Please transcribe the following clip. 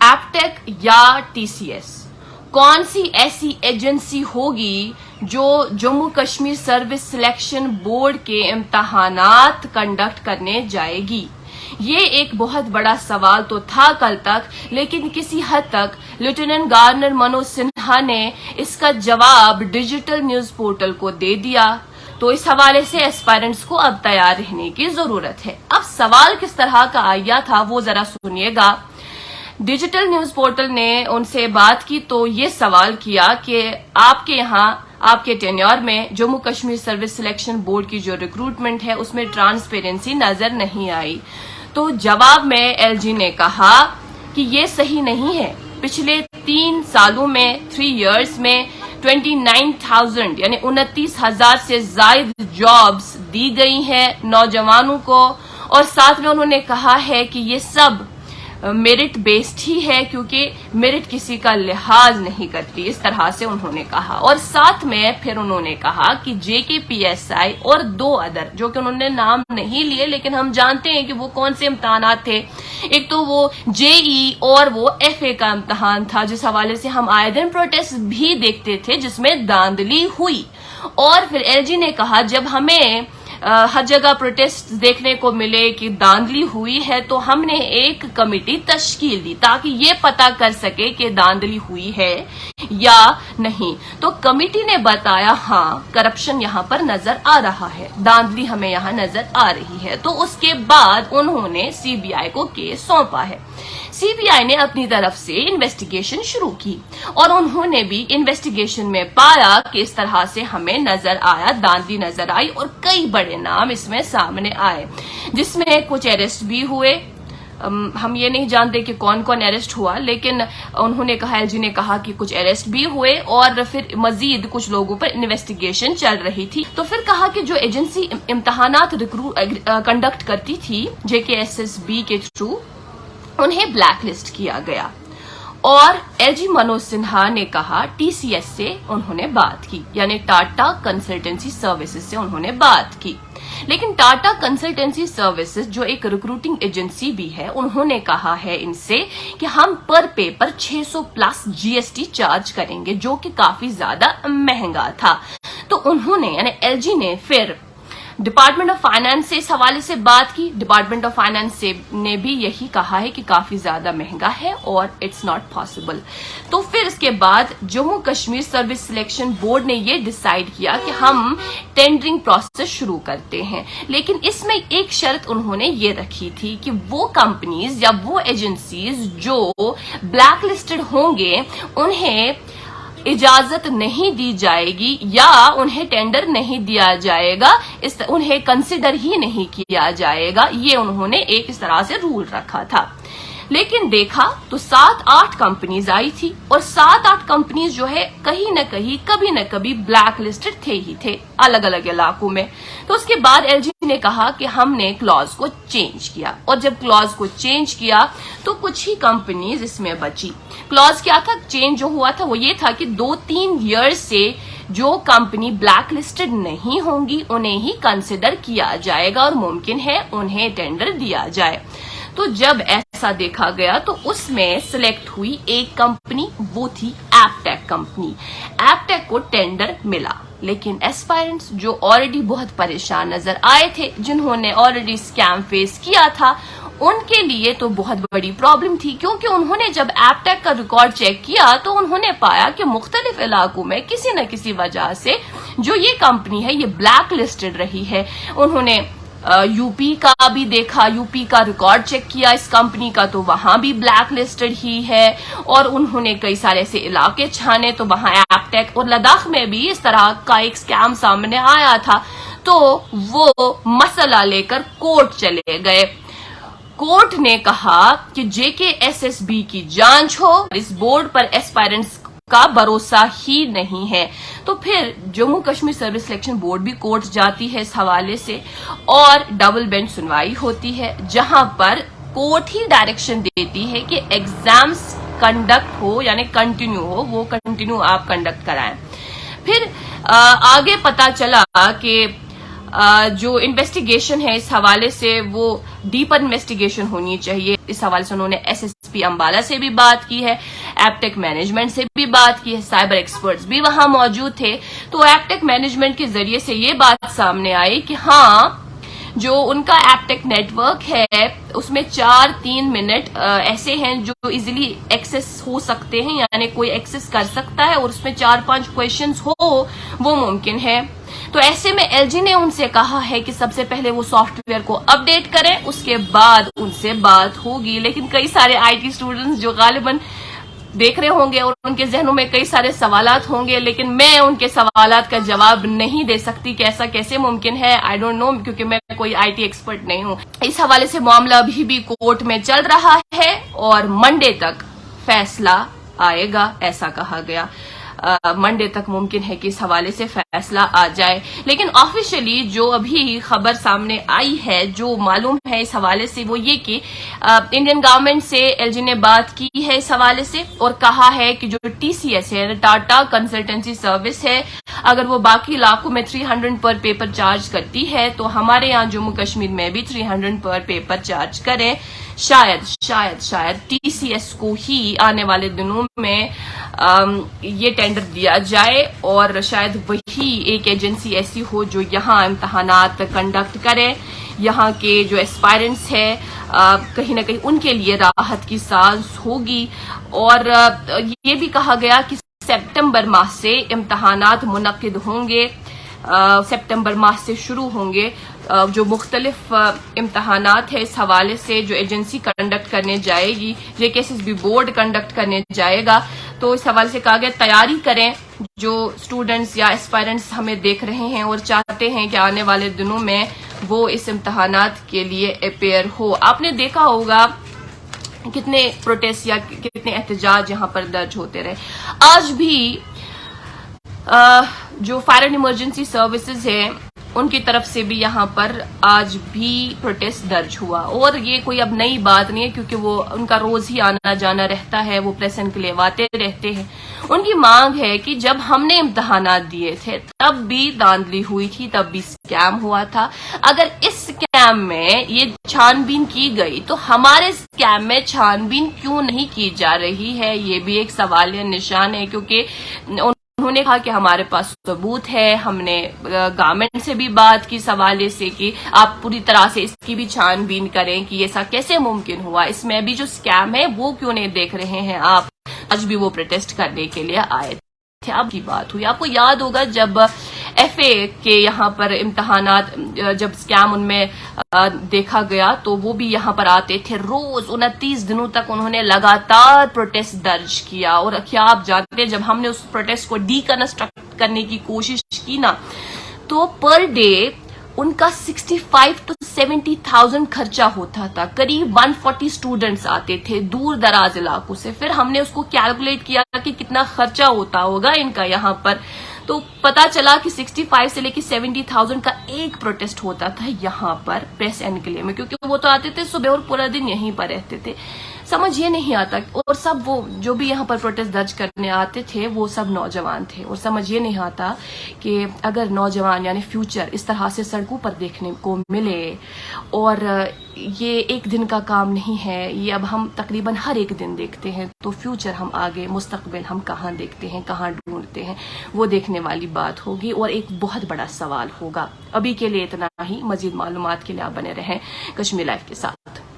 ایپٹیک یا T C S کون سی ایسی ایجنسی ہوگی جو Jammu Kashmir service selection board کے امتحانات کنڈکٹ کرنے جائے گی؟ یہ ایک بہت بڑا سوال تو تھا کل تک، لیکن کسی حد تک لیفٹیننٹ گورنر منوج سنہا نے اس کا جواب ڈیجیٹل نیوز پورٹل کو دے دیا۔ تو اس حوالے سے ایسپائرنٹس کو اب تیار رہنے کی ضرورت ہے۔ اب سوال کس طرح کا آیا تھا وہ ذرا سنیے گا۔ ڈیجیٹل نیوز پورٹل نے ان سے بات کی تو یہ سوال کیا کہ آپ کے یہاں آپ کے ٹینیور میں Jammu Kashmir service selection board کی جو ریکروٹمنٹ ہے اس میں ٹرانسپیرنسی نظر نہیں آئی۔ تو جواب میں ایل جی نے کہا کہ یہ صحیح نہیں ہے۔ پچھلے 3 سالوں میں 3 ایئرز میں 29,000 یعنی 29,000 سے زائد جابز دی گئی ہیں نوجوانوں کو، اور ساتھ میں انہوں نے کہا ہے کہ یہ سب میرٹ بیسڈ ہی ہے کیونکہ میرٹ کسی کا لحاظ نہیں کرتی، اس طرح سے انہوں نے کہا۔ اور ساتھ میں پھر انہوں نے کہا کہ جے کے پی ایس آئی اور 2 ادر جو کہ انہوں نے نام نہیں لیے لیکن ہم جانتے ہیں کہ وہ کون سے امتحانات تھے، ایک تو وہ جے ای اور وہ ایف اے کا امتحان تھا جس حوالے سے ہم آئے دن پروٹیسٹ بھی دیکھتے تھے جس میں دھاندلی ہوئی۔ اور پھر ایل جی نے کہا جب ہمیں ہر جگہ پروٹیسٹ دیکھنے کو ملے کہ دھاندلی ہوئی ہے تو ہم نے ایک کمیٹی تشکیل دی تاکہ یہ پتا کر سکے کہ دھاندلی ہوئی ہے یا نہیں۔ تو کمیٹی نے بتایا ہاں کرپشن یہاں پر نظر آ رہا ہے، دھاندلی ہمیں یہاں نظر آ رہی ہے۔ تو اس کے بعد انہوں نے سی بی آئی کو کیس سونپا ہے۔ سی بی آئی نے اپنی طرف سے انویسٹیگیشن شروع کی اور انہوں نے بھی انویسٹیگیشن میں پایا کہ اس طرح سے ہمیں نظر آیا، دھاندلی نظر آئی اور کئی بڑے نام اس میں سامنے آئے جس میں کچھ اریسٹ بھی ہوئے۔ ہم یہ نہیں جانتے کہ کون کون اریسٹ ہوا، لیکن انہوں نے کہا، ایل جی نے کہا کہ کچھ اریسٹ بھی ہوئے اور پھر مزید کچھ لوگوں پر انویسٹیگیشن چل رہی تھی۔ تو پھر کہا کہ جو ایجنسی امتحانات کنڈکٹ کرتی تھی جے کے ایس ایس بی کے تھرو انہیں بلیک لسٹ کیا گیا۔ اور ایل جی منوج سنہا نے کہا ٹی سی ایس سے انہوں نے بات کی، یعنی ٹاٹا کنسلٹنسی سروسز سے انہوں نے بات کی، لیکن ٹاٹا کنسلٹنسی سروسز جو ایک ریکروٹنگ ایجنسی بھی ہے انہوں نے کہا ہے ان سے کہ ہم پر پیپر 600+ جی ایس ٹی چارج کریں گے جو کہ کافی زیادہ مہنگا تھا۔ تو انہوں نے یعنی ایل جی نے پھر ڈپارٹمنٹ آف فائنانس سے اس حوالے سے بات کی۔ ڈپارٹمنٹ آف فائنانس نے بھی یہی کہا ہے کہ کافی زیادہ مہنگا ہے اور اٹس ناٹ پاسبل۔ تو پھر اس کے بعد Jammu Kashmir service selection board نے یہ ڈیسائیڈ کیا کہ ہم ٹینڈرنگ پروسیس شروع کرتے ہیں، لیکن اس میں ایک شرط انہوں نے یہ رکھی تھی کہ وہ کمپنیز یا وہ ایجنسیز جو بلیک لسٹڈ ہوں گے انہیں اجازت نہیں دی جائے گی یا انہیں ٹینڈر نہیں دیا جائے گا، انہیں کنسیڈر ہی نہیں کیا جائے گا۔ یہ انہوں نے ایک اس طرح سے رول رکھا تھا۔ لیکن دیکھا تو 7-8 کمپنیز آئی تھی اور 7-8 کمپنیز جو ہے کہیں نہ کہیں کبھی نہ کبھی بلیک لسٹڈ تھے ہی تھے الگ الگ علاقوں میں۔ تو اس کے بعد ایل جی نے کہا کہ ہم نے کلاز کو چینج کیا، اور جب کلاز کو چینج کیا تو کچھ ہی کمپنیز اس میں بچی۔ کلاز کیا تھا چینج جو ہوا تھا وہ یہ تھا کہ 2-3 ایئر سے جو کمپنی بلیک لسٹڈ نہیں ہوں گی انہیں ہی کنسیڈر کیا جائے گا اور ممکن ہے انہیں ٹینڈر دیا جائے۔ تو جب ایسا دیکھا گیا تو اس میں سلیکٹ ہوئی ایک کمپنی، وہ تھی ایپٹیک کمپنی۔ ایپٹیک کو ٹینڈر ملا، لیکن ایسپائرنٹس جو آلریڈی بہت پریشان نظر آئے تھے، جنہوں نے آلریڈی اسکیم فیس کیا تھا، ان کے لیے تو بہت بڑی پرابلم تھی، کیونکہ انہوں نے جب ایپٹیک کا ریکارڈ چیک کیا تو انہوں نے پایا کہ مختلف علاقوں میں کسی نہ کسی وجہ سے جو یہ کمپنی ہے یہ بلیک لسٹڈ رہی ہے۔ انہوں نے یو پی کا بھی دیکھا، یو پی کا ریکارڈ چیک کیا اس کمپنی کا تو وہاں بھی بلیک لسٹڈ ہی ہے، اور انہوں نے کئی سارے ایسے علاقے چھانے تو وہاں ایپٹیک، اور لداخ میں بھی اس طرح کا ایک اسکیم سامنے آیا تھا۔ تو وہ مسئلہ لے کر کورٹ چلے گئے۔ کورٹ نے کہا کہ جے کے ایس ایس بی کی جانچ ہو، اس بورڈ پر ایسپائرنٹس کا بھروسہ ہی نہیں ہے۔ تو پھر Jammu Kashmir service selection board بھی کورٹ جاتی ہے اس حوالے سے، اور ڈبل بینچ سنوائی ہوتی ہے جہاں پر کورٹ ہی ڈائریکشن دیتی ہے کہ ایگزامز کنڈکٹ ہو یعنی کنٹینیو ہو، وہ کنٹینیو آپ کنڈکٹ کرائیں۔ پھر آگے پتا چلا کہ جو انویسٹیگیشن ہے اس حوالے سے وہ ڈیپر انویسٹیگیشن ہونی چاہیے. اس حوالے سے انہوں نے SSP امبالہ سے بھی بات کی ہے, ایپٹیک مینجمنٹ سے بھی بات کی ہے, سائبر ایکسپرٹس بھی وہاں موجود تھے. تو ایپٹیک مینجمنٹ کے ذریعے سے یہ بات سامنے آئی کہ ہاں جو ان کا ایپٹیک نیٹ ورک ہے اس میں 4-3 منٹ ایسے ہیں جو ایزیلی ایکسس ہو سکتے ہیں, یعنی کوئی ایکسس کر سکتا ہے اور اس میں 4-5 کویشچنز ہو وہ ممکن ہے. تو ایسے میں LG نے ان سے کہا ہے کہ سب سے پہلے وہ سافٹ ویئر کو اپ ڈیٹ کریں, اس کے بعد ان سے بات ہوگی. لیکن کئی سارے IT اسٹوڈنٹس جو غالباً دیکھ رہے ہوں گے اور ان کے ذہنوں میں کئی سارے سوالات ہوں گے, لیکن میں ان کے سوالات کا جواب نہیں دے سکتی کہ ایسا کیسے ممکن ہے. آئی ڈونٹ نو, کیونکہ میں کوئی IT ایکسپرٹ نہیں ہوں. اس حوالے سے معاملہ ابھی بھی کورٹ میں چل رہا ہے اور منڈے تک فیصلہ آئے گا, ایسا کہا گیا. منڈے تک ممکن ہے کہ اس حوالے سے فیصلہ آ جائے. لیکن آفیشلی جو ابھی خبر سامنے آئی ہے, جو معلوم ہے اس حوالے سے, وہ یہ کہ انڈین گورنمنٹ سے LG نے بات کی ہے اس حوالے سے اور کہا ہے کہ جو TCS ہے, ٹاٹا کنسلٹنسی سروس ہے, اگر وہ باقی علاقوں میں 300 پر پیپر چارج کرتی ہے تو ہمارے یہاں جموں کشمیر میں بھی 300 پر پیپر چارج کریں. شاید TCS کو ہی آنے والے دنوں میں یہ ٹینڈر دیا جائے اور شاید وہی ایک ایجنسی ایسی ہو جو یہاں امتحانات کنڈکٹ کرے. یہاں کے جو اسپائرنٹس ہیں کہیں نہ کہیں ان کے لیے راحت کی سانس ہوگی. اور یہ بھی کہا گیا کہ سپتمبر ماہ سے امتحانات منعقد ہوں گے, سپتمبر ماہ سے شروع ہوں گے. جو مختلف امتحانات ہے اس حوالے سے جو ایجنسی کنڈکٹ کرنے جائے گی, JKSSB بورڈ کنڈکٹ کرنے جائے گا. تو اس حوالے سے کہا گیا تیاری کریں. جو اسٹوڈنٹس یا اسپائرنٹس ہمیں دیکھ رہے ہیں اور چاہتے ہیں کہ آنے والے دنوں میں وہ اس امتحانات کے لیے اپیئر ہو. آپ نے دیکھا ہوگا کتنے پروٹیسٹ یا کتنے احتجاج یہاں پر درج ہوتے رہے. آج بھی جو فائر اینڈ ایمرجنسی سروسز ہیں ان کی طرف سے بھی یہاں پر آج بھی پروٹیسٹ درج ہوا. اور یہ کوئی اب نئی بات نہیں ہے کیونکہ وہ ان کا روز ہی آنا جانا رہتا ہے, وہ پریس انکلیو آتے رہتے ہیں. ان کی مانگ ہے کہ جب ہم نے امتحانات دیے تھے تب بھی دھاندلی ہوئی تھی, تب بھی اسکیم ہوا تھا. اگر اس اسکیم میں یہ چھان بین کی گئی تو ہمارے اسکیم میں چھان بین کیوں نہیں کی جا رہی ہے, یہ بھی ایک سوالیہ نشان ہے. کیونکہ انہوں نے کہا کہ ہمارے پاس ثبوت ہے, ہم نے گورنمنٹ سے بھی بات کی اس حوالے سے کہ آپ پوری طرح سے اس کی بھی چھان بین کریں کہ ایسا کیسے ممکن ہوا, اس میں بھی جو اسکیم ہے وہ کیوں نہیں دیکھ رہے ہیں آپ. آج بھی وہ پروٹیسٹ کرنے کے لیے آئے تھے. اب کی بات ہوئی, آپ کو یاد ہوگا جب FA کے یہاں پر امتحانات جب اسکیم ان میں دیکھا گیا تو وہ بھی یہاں پر آتے تھے روز. 29 دنوں تک انہوں نے لگاتار پروٹیسٹ درج کیا. اور کیا آپ جانتے ہیں جب ہم نے اس پروٹیسٹ کو ڈی کنسٹرکٹ کرنے کی کوشش کی نا تو پر ڈے ان کا 65 to 70,000 خرچہ ہوتا تھا. قریب 140 اسٹوڈنٹس آتے تھے دور دراز علاقوں سے. پھر ہم نے اس کو کیلکولیٹ کیا کہ کتنا خرچہ ہوتا ہوگا ان کا یہاں پر, تو پتا چلا کہ 65 سے لے کے 70,000 کا ایک پروٹیسٹ ہوتا تھا یہاں پر پریس انکلیو میں, کیونکہ وہ تو آتے تھے صبح اور پورا دن یہیں پر رہتے تھے. سمجھ یہ نہیں آتا. اور سب وہ جو بھی یہاں پر پروٹیسٹ درج کرنے آتے تھے وہ سب نوجوان تھے. اور سمجھ یہ نہیں آتا کہ اگر نوجوان یعنی فیوچر اس طرح سے سڑکوں پر دیکھنے کو ملے, اور یہ ایک دن کا کام نہیں ہے, یہ اب ہم تقریباً ہر ایک دن دیکھتے ہیں, تو فیوچر ہم آگے مستقبل ہم کہاں دیکھتے ہیں, کہاں ڈھونڈتے ہیں, وہ دیکھنے والی بات ہوگی اور ایک بہت بڑا سوال ہوگا. ابھی کے لیے اتنا ہی. مزید معلومات کے لیے آپ بنے رہیں کشمیر لائف کے ساتھ.